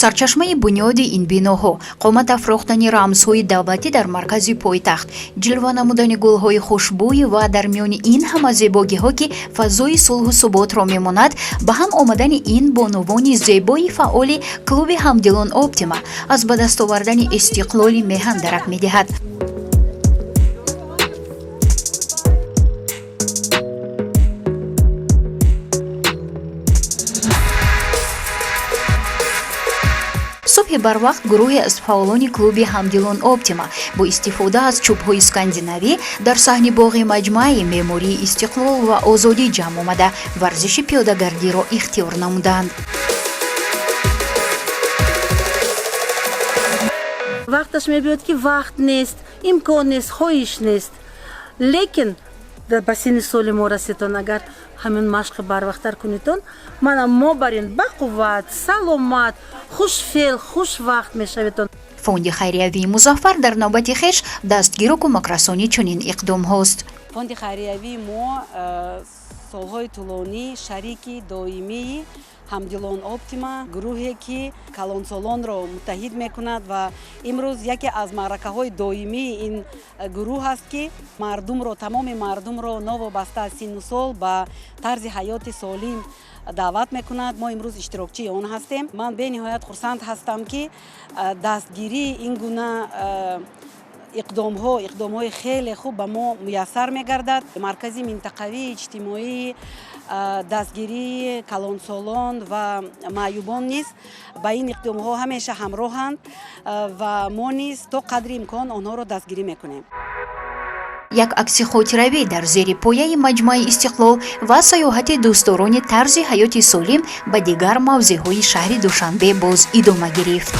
сарчашмаи бунёди ин биноҳо қомат афрохтани рамзҳои давлатӣ дар маркази пойтахт, ҷилва намудани гулҳои хушбӯй ва дар миёни ин ҳама зебогиҳо ки фазои сулҳу суботро мемонад, ба ҳам омадани ин бонувони зебои фаъоли клуби ҳамдилон оптима аз ба даст овардани истиқлоли меҳан дарак медиҳад. субҳи барвақт гурӯҳе аз фаъолони клуби ҳамдилон оптима бо истифода аз чӯбҳои скандинавӣ дар саҳни боғи маҷмӯаи меъмории истиқлол ва озодӣ ҷамъ омада варзиши пиёдагардиро ихтиёр намуданд. вақташ мебиёд ки вақт нест, имкон нест, хоҳиш нест, лекин ба синни соли мо расидтон агар ҳамин машқи барвақттар кунитон, манам мо барин бақувват, саломат, хушфеъл, хушвақт мешаведтон. фонди хайриявии музаффар дар навбати хеш дастгиру кӯмакрасони чунин иқдомҳост. фонди хайриявии мо солҳои тӯлонӣ шарики доимии ҳамдилон оптима гурӯҳе ки калонсолонро муттаҳид мекунад ва имрӯз яке аз маъракаҳои доимии ин гурӯҳ аст ки мардумро, тамоми мардумро новобаста аз синну сол ба тарзи ҳаёти солим даъват мекунад. мо имрӯз иштирокчии он ҳастем. ман бениҳоят хурсанд ҳастам ки дастгирии ин гуна иқдомҳои хеле хуб ба мо муяссар мегардад. маркази минтақавии иҷтимоии дастгирии калонсолон ва маъюбон низ ба ин иқдомҳо ҳамеша ҳамроҳанд ва мо низ то қадри имкон онҳоро дастгирӣ мекунем. як акси хотиравӣ дар зери пояи маҷмӯаи истиқлол ва саёҳати дӯстдорони тарзи ҳаёти солим ба дигар мавзеъҳои шаҳри душанбе боз идома гирифт.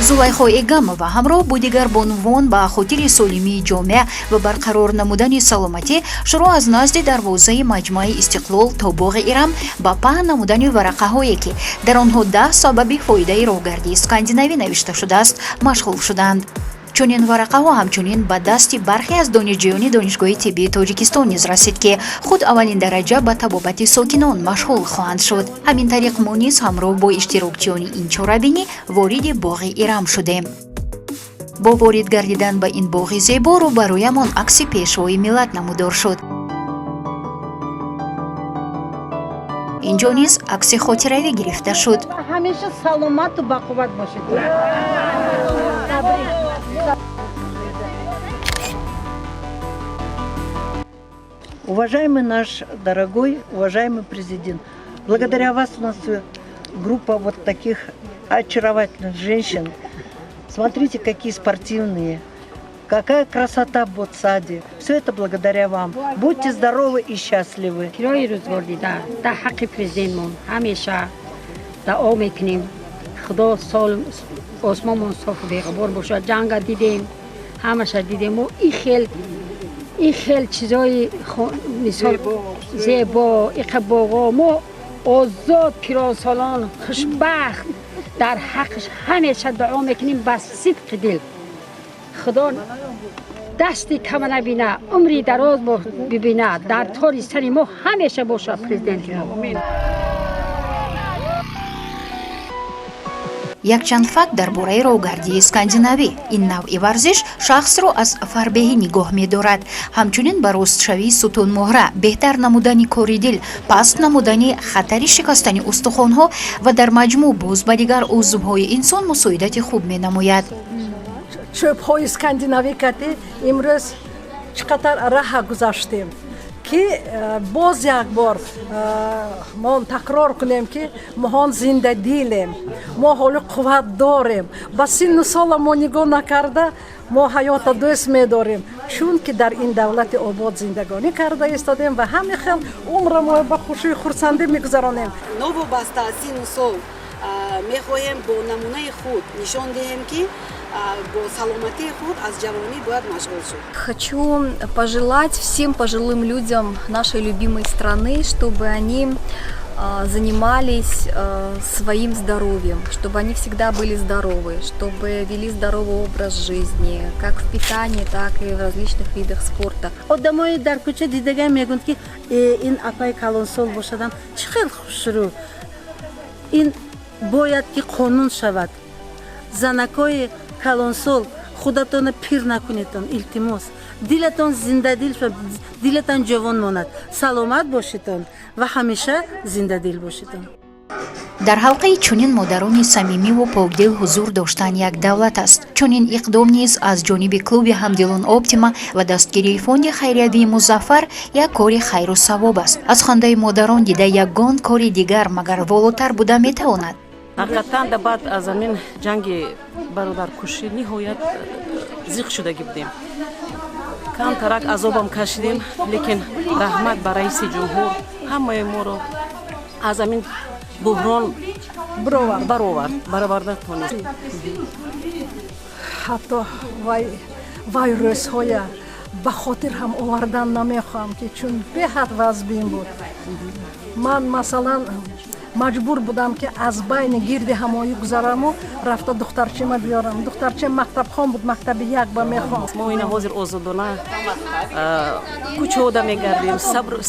зулайхо эгамова ҳамроҳ бо дигар бонувон ба хотири солимии ҷомеа ва барқарор намудани саломатӣ шуруъ аз назди дарвозаи маҷмӯаи истиқлол то боғи ирам ба паҳн намудани варақаҳое ки дар онҳо 10 сабаби фоидаи роҳгардии скандинавӣ навишта шудааст машғул шуданд. чунин варақаҳо ҳамчунин ба дасти бархе аз донишҷӯёни донишгоҳи тиббии тоҷикистон низ расид ки худ аввалин дараҷа ба табобати сокинон машғул хоҳанд шуд. ҳамин тариқ мо низ ҳамроҳ бо иштирокчиёни ин чорабинӣ вориди боғи ирам шудем. бо ворид гардидан ба ин боғи зебо рӯбарӯямон акси пешвои миллат намудор шуд. инҷо низ акси хотиравӣ гирифта шуд. ҳамеша саломату бақувват бошед. Уважаемый наш дорогой, уважаемый президент, благодаря вас у нас группа вот таких очаровательных женщин. Смотрите, какие спортивные, какая красота в ботсаде. Все это благодаря вам. Будьте здоровы и счастливы. این خیلی چیزای مثال زیبا اقباغا ما آزاد پیرانسالان خوشبخت در حقش همیشه دعا میکنیم با صدق دل خدا دستی کم نبینه عمری دراز ببینه در طور سری ما همیشه باشه پرزیدنت ما. якчанд факт дар бораи роҳгардии скандинавӣ. ин навъи варзиш шахсро аз фарбеҳӣ нигоҳ медорад. ҳамчунин ба ростшавии сутунмоҳра, беҳтар намудани кори дил, паст намудани хатари шикастани устухонҳо ва дар маҷмӯъ боз ба дигар узвҳои инсон мусоидати хуб менамояд. чӯбҳои скандинавӣ кардӣ имрӯз чӣ қадар раҳа гузаштем ки боз як бор мо такрор кунем ки моҳон зинда дилем, мо ҳоли қувват дорем, ба синну сола мо нигоҳ накарда мо ҳаёта дӯст медорем, чунки дар ин давлати обод зиндагонӣ карда истодем ва ҳамин хел умра мо ба хушии хурсандӣ мегузаронем. новобаста аз синну сол мехоҳем бо намунаи худ нишон диҳем ки бо саломатии худ аз ҷавонӣ бояд машғул шуд. Хочу пожелать всем пожилым людям нашей любимой страны, чтобы они занимались своим здоровьем, чтобы они всегда были здоровы, чтобы вели здоровый образ жизни, как в питании, так и в различных видах спорта. одамои дар кӯча дидаган мегӯянд ки ин апаи калонсол бошадам чӣ хел хушрӯ. Ин бояд ки қонун шавад. Занакои калонсол худатона пир накунедтон, илтимос. Дилатон зиндадил шавад, дилатон ҷавон монад. Саломат бошедтон ва ҳамеша зиндадил бошедтон. дар ҳалқаи чунин модарони самимиву покдил ҳузур доштан як давлат аст. Чунин иқдом низ аз ҷониби клуби ҳамдилон оптима ва дастгирии фонди хайриявии музаффар як кори хайру савоб аст. Аз хандаи модарон дида ягон кори дигар магар волотар буда метавонад. ҳақиқатан да баъд аз амин ҷанги бародаркушӣ ниҳоят зиқ шуда гирдем. камтарак азобам кашидем, лекин раҳмат ба раиси ҷумҳур ҳамаи моро аз амин буҳрон бароварда тонист. ҳатто вай рӯзҳоя ба хотир ҳам овардан намехоҳам ки чун беҳад вазбин буд. ман масалан маҷбур будам ки аз байни гирди ҳамоӣ гузараму рафта духтарчима биёрам. Духтарчим мактабхон буд, мактаби як ба мехоҳам. мо ина ҳозир озодона кӯчаода мегардем,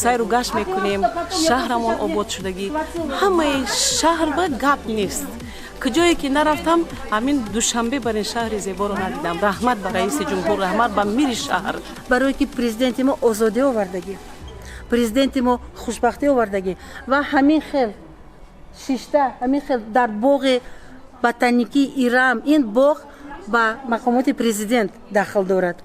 сайру гашт мекунем, шаҳрамон обод шудагӣ. ҳамаи шаҳр ба гап нест. куҷое ки нарафтам, ҳамин душанбе бар ин шаҳри зеборо надидам. раҳмат ба раиси ҷумҳур, раҳмат ба мири шаҳр. барое ки президенти мо озодӣ овардагӣ, президенти мо хушбахтӣ овардагӣ ва ҳамин хел шишта, ҳамин хел дар боғи ботаникии Ирам, ин боғ ба мақомоти президент дахл дорад.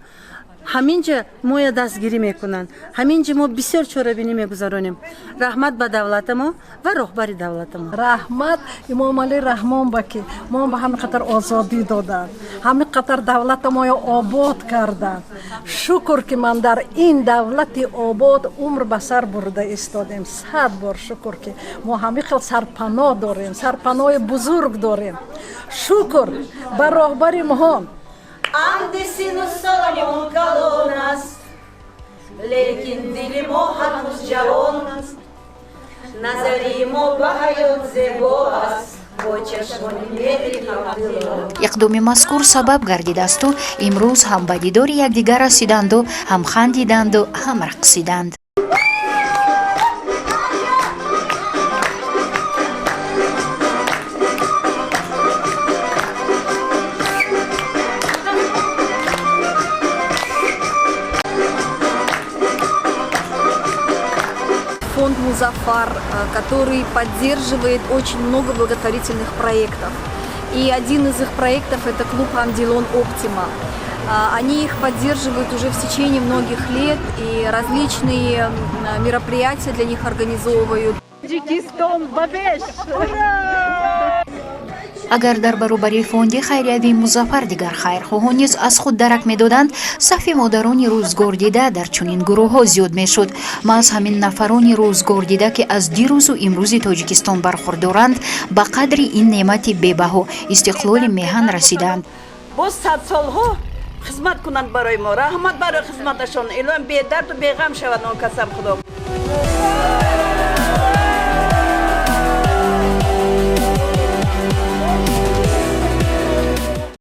ҳаминҷа моя дастгирӣ мекунанд, ҳаминҷа мо бисёр чорабинӣ мегузаронем. раҳмат ба давлата мо ва роҳбари давлата мо. раҳмат имомалӣ раҳмон ба ки мо ба ҳамин қадар озодӣ доданд, ҳамин қадар давлата моё обод карданд. шукр ки ман дар ин давлати обод умр ба сар бурда истодем. 100 бор шукр ки мо ҳамин хел сарпаноҳ дорем, сарпаноҳи бузург дорем. шукр ба роҳбари моҳон. Анди сину Соломон калон аст, лекин дили мо ҳанӯз ҷавон аст. Назари мо ба ҳаёт зебо аст, бо чашмони мери ҳамдилон. иқдоми мазкур сабаб гардидасту имрӯз ҳам ба дидори якдигар расиданду ҳам хандиданду ҳам рақсиданд. Фонд «Музаффар», который поддерживает очень много благотворительных проектов. И один из их проектов – это клуб «Ҳамдилон Оптима». Они их поддерживают уже в течение многих лет и различные мероприятия для них организовывают. агар дар баробари фонди хайриявии музаффар дигар хайрхоҳон низ аз худ дарак медоданд, сафи модарони рӯзгордида дар чунин гурӯҳҳо зиёд мешуд. маҳз ҳамин нафарони рӯзгордида ки аз дирӯзу имрӯзи тоҷикистон бархурдоранд, ба қадри ин неъмати бебаҳо истиқлоли меҳан расиданд. боз 100 солҳо хизмат кунанд барои мо. раҳмат барои хизматашон. илон бедарду беғам шавад, он қасам худо.